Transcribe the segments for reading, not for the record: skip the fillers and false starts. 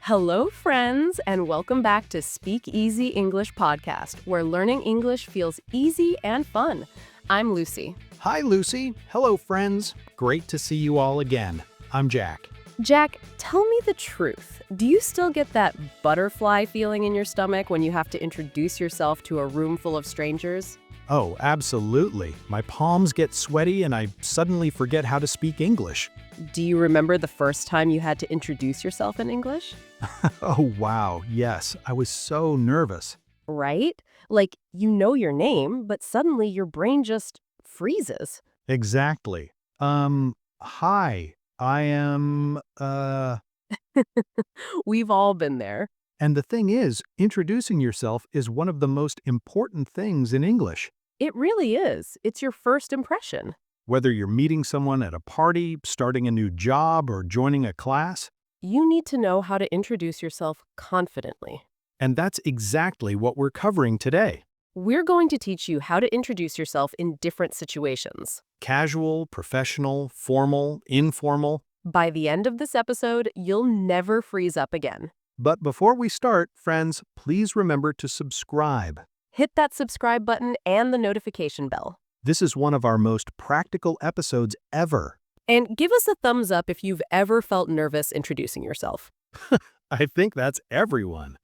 Hello, friends, and welcome back to Speakeasy English Podcast, where learning English feels easy and fun. I'm Lucy. Hi, Lucy. Hello, friends. Great to see you all again. I'm Jack. Jack, tell me the truth. Do you still get that butterfly feeling in your stomach when you have to introduce yourself to a room full of strangers? Oh, absolutely. My palms get sweaty and I suddenly forget how to speak English. Do you remember the first time you had to introduce yourself in English? Oh, wow. Yes, I was so nervous. Right? Like, you know your name, but suddenly your brain just freezes. Exactly. Hi. I am, We've all been there. And the thing is, introducing yourself is one of the most important things in English. It really is. It's your first impression. Whether you're meeting someone at a party, starting a new job, or joining a class. You need to know how to introduce yourself confidently. And that's exactly what we're covering today. We're going to teach you how to introduce yourself in different situations. Casual, professional, formal, informal. By the end of this episode, you'll never freeze up again. But before we start, friends, please remember to subscribe. Hit that subscribe button and the notification bell. This is one of our most practical episodes ever. And give us a thumbs up if you've ever felt nervous introducing yourself. I think that's everyone.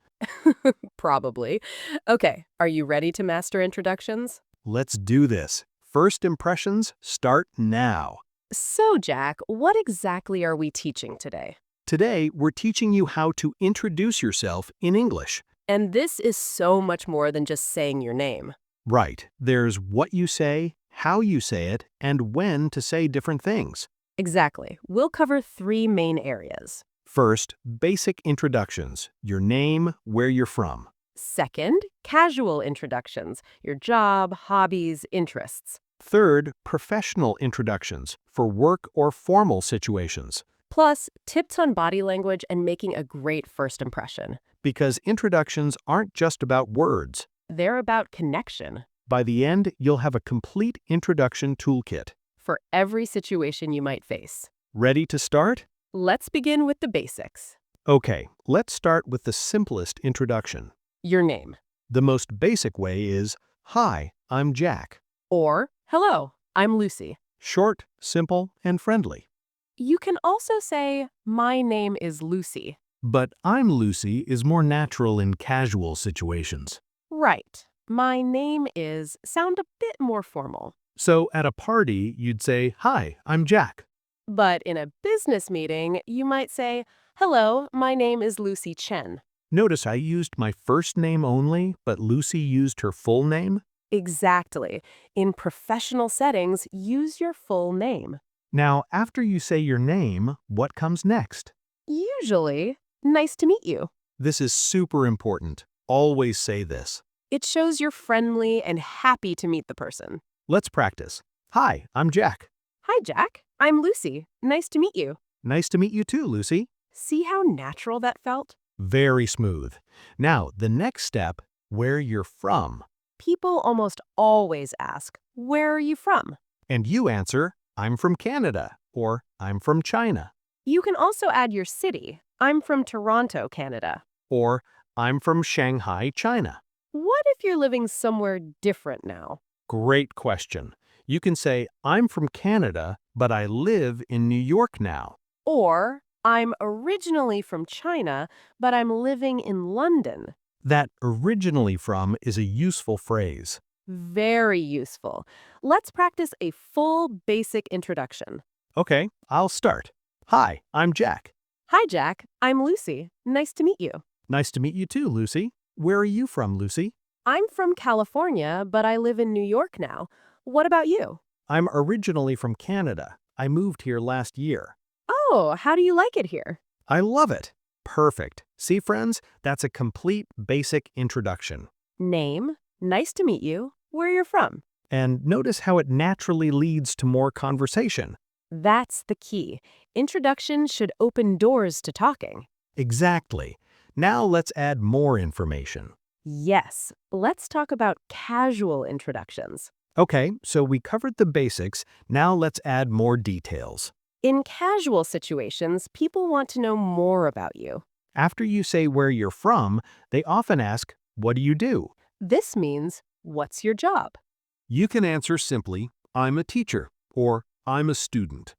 Probably. Okay, are you ready to master introductions? Let's do this. First impressions start now. So, Jack, what exactly are we teaching today? Today, we're teaching you how to introduce yourself in English. And this is so much more than just saying your name. Right. There's what you say, how you say it, and when to say different things. Exactly. We'll cover three main areas. First, basic introductions. Your name, where you're from. Second, casual introductions. Your job, hobbies, interests. Third, professional introductions for work or formal situations. Plus, tips on body language and making a great first impression. Because introductions aren't just about words. They're about connection. By the end, you'll have a complete introduction toolkit. For every situation you might face. Ready to start? Let's begin with the basics. Okay, let's start with the simplest introduction. Your name. The most basic way is, "Hi, I'm Jack." Or, hello, I'm Lucy. Short, simple, and friendly. You can also say, my name is Lucy. But "I'm Lucy" is more natural in casual situations. Right. My name is sound a bit more formal. So at a party, you'd say, "Hi, I'm Jack." But in a business meeting, you might say, hello, my name is Lucy Chen. Notice I used my first name only, but Lucy used her full name? Exactly. In professional settings, use your full name. Now, after you say your name, what comes next? Usually, nice to meet you. This is super important. Always say this. It shows you're friendly and happy to meet the person. Let's practice. "Hi, I'm Jack." Hi, Jack. I'm Lucy. Nice to meet you. "Nice to meet you too, Lucy." See how natural that felt? Very smooth. Now, the next step, where you're from. People almost always ask, where are you from? And you answer, "I'm from Canada," or "I'm from China," You can also add your city. I'm from Toronto, Canada. or "I'm from Shanghai, China." What if you're living somewhere different now? Great question. You can say, "I'm from Canada, but I live in New York now." Or, I'm originally from China, but I'm living in London. That "originally from" is a useful phrase. Very useful. Let's practice a full basic introduction. Okay, I'll start. "Hi, I'm Jack." Hi, Jack. I'm Lucy. Nice to meet you. "Nice to meet you too, Lucy." "Where are you from, Lucy?" I'm from California, but I live in New York now. What about you? "I'm originally from Canada. I moved here last year." Oh, how do you like it here? "I love it." Perfect. See, friends, that's a complete basic introduction. Name, nice to meet you, where you're from. And notice how it naturally leads to more conversation. That's the key. Introduction should open doors to talking. Exactly. Now let's add more information. Yes, let's talk about casual introductions. Okay, so we covered the basics. Now let's add more details. In casual situations, people want to know more about you. After you say where you're from, they often ask, "What do you do?" This means, what's your job? You can answer simply, "I'm a teacher," or "I'm a student."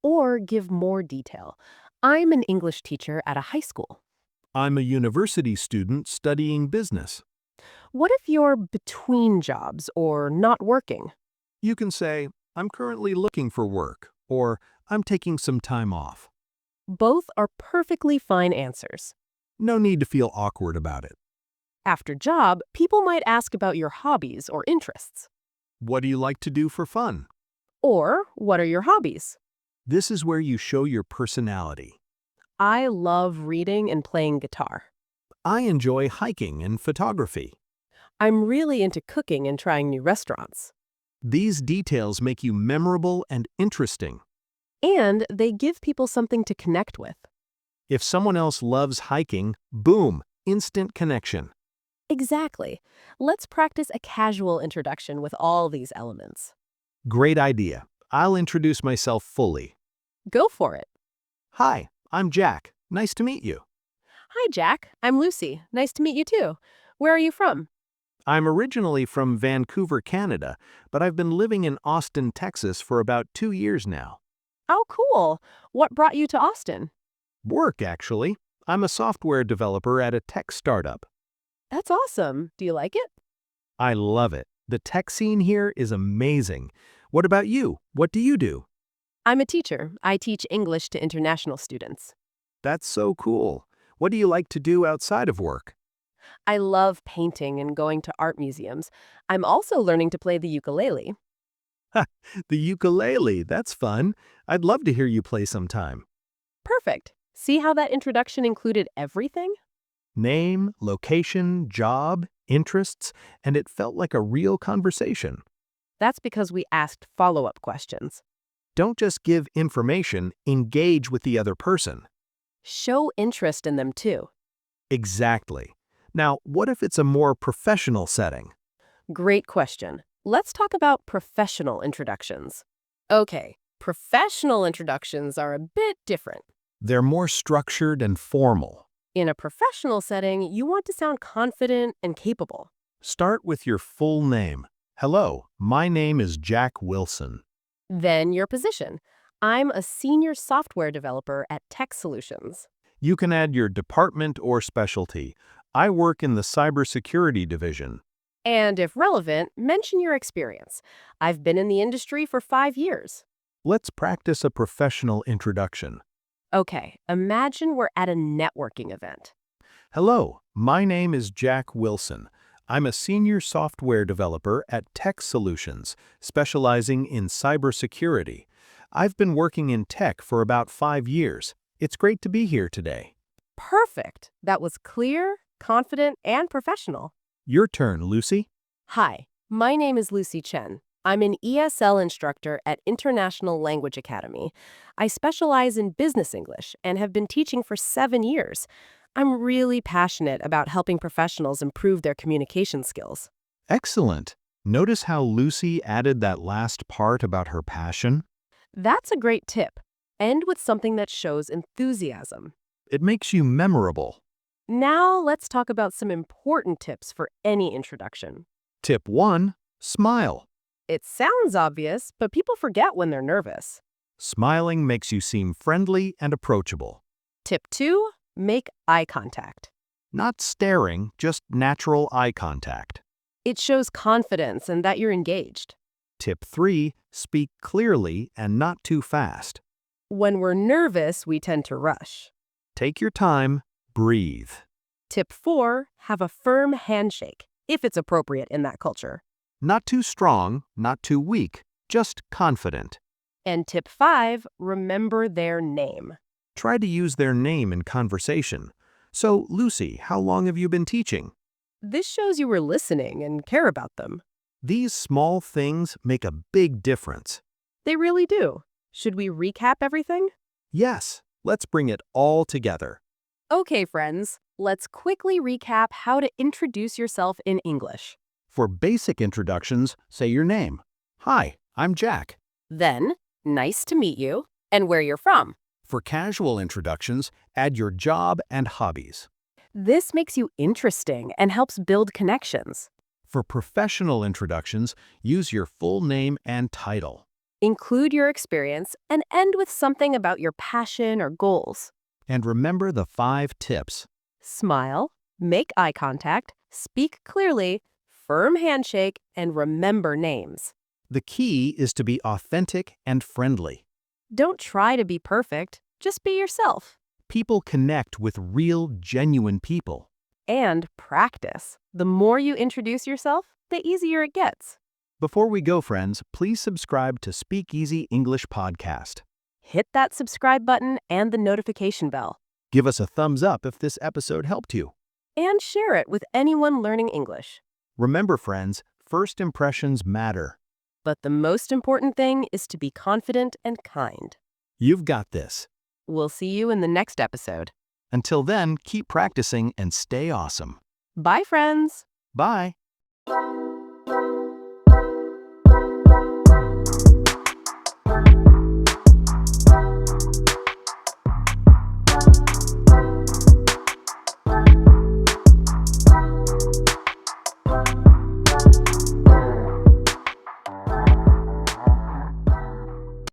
Or give more detail. I'm an English teacher at a high school. "I'm a university student studying business." What if you're between jobs or not working? You can say, "I'm currently looking for work," or "I'm taking some time off." Both are perfectly fine answers. No need to feel awkward about it. After job, people might ask about your hobbies or interests. What do you like to do for fun? Or, what are your hobbies? This is where you show your personality. I love reading and playing guitar. I enjoy hiking and photography. I'm really into cooking and trying new restaurants. These details make you memorable and interesting. And they give people something to connect with. If someone else loves hiking, boom, instant connection. Exactly. Let's practice a casual introduction with all these elements. Great idea. I'll introduce myself fully. Go for it. Hi, I'm Jack. Nice to meet you. Hi, Jack. I'm Lucy. Nice to meet you too. Where are you from? I'm originally from Vancouver, Canada, but I've been living in Austin, Texas for about 2 years now. Oh, cool. What brought you to Austin? Work, actually. I'm a software developer at a tech startup. That's awesome. Do you like it? I love it. The tech scene here is amazing. What about you? What do you do? I'm a teacher. I teach English to international students. That's so cool. What do you like to do outside of work? I love painting and going to art museums. I'm also learning to play the ukulele. The ukulele, that's fun. I'd love to hear you play sometime. Perfect. See how that introduction included everything? Name, location, job, interests, and it felt like a real conversation. That's because we asked follow-up questions. Don't just give information, engage with the other person. Show interest in them too. Exactly. Now, what if it's a more professional setting? Great question. Let's talk about professional introductions. Okay, professional introductions are a bit different. They're more structured and formal. In a professional setting, you want to sound confident and capable. Start with your full name. "Hello, my name is Jack Wilson." Then your position. I'm a senior software developer at Tech Solutions. You can add your department or specialty. "I work in the cybersecurity division." And if relevant, mention your experience. I've been in the industry for 5 years. Let's practice a professional introduction. Okay, imagine we're at a networking event. "Hello, my name is Jack Wilson. I'm a senior software developer at Tech Solutions, specializing in cybersecurity. I've been working in tech for about 5 years. It's great to be here today." Perfect. That was clear, confident, and professional. Your turn, Lucy. Hi, my name is Lucy Chen. I'm an ESL instructor at International Language Academy. I specialize in business English and have been teaching for 7 years. I'm really passionate about helping professionals improve their communication skills. Excellent. Notice how Lucy added that last part about her passion? That's a great tip. End with something that shows enthusiasm. It makes you memorable. Now let's talk about some important tips for any introduction. Tip 1. Smile. It sounds obvious, but people forget when they're nervous. Smiling makes you seem friendly and approachable. Tip 2, make eye contact. Not staring, just natural eye contact. It shows confidence and that you're engaged. Tip 3. Speak clearly and not too fast. When we're nervous, we tend to rush. Take your time, breathe. Tip 4, have a firm handshake, if it's appropriate in that culture. Not too strong, not too weak, just confident. And tip 5, remember their name. Try to use their name in conversation. "So, Lucy, how long have you been teaching?" This shows you were listening and care about them. These small things make a big difference. They really do. Should we recap everything? Yes, let's bring it all together. Okay, friends, let's quickly recap how to introduce yourself in English. For basic introductions, say your name. "Hi, I'm Jack." Then, nice to meet you, and where you're from. For casual introductions, add your job and hobbies. This makes you interesting and helps build connections. For professional introductions, use your full name and title. Include your experience and end with something about your passion or goals. And remember the 5 tips. Smile, make eye contact, speak clearly, firm handshake, and remember names. The key is to be authentic and friendly. Don't try to be perfect, just be yourself. People connect with real, genuine people. And practice. The more you introduce yourself, the easier it gets. Before we go, friends, please subscribe to Speakeasy English Podcast. Hit that subscribe button and the notification bell. Give us a thumbs up if this episode helped you. And share it with anyone learning English. Remember, friends, first impressions matter. But the most important thing is to be confident and kind. You've got this. We'll see you in the next episode. Until then, keep practicing and stay awesome. Bye, friends. Bye.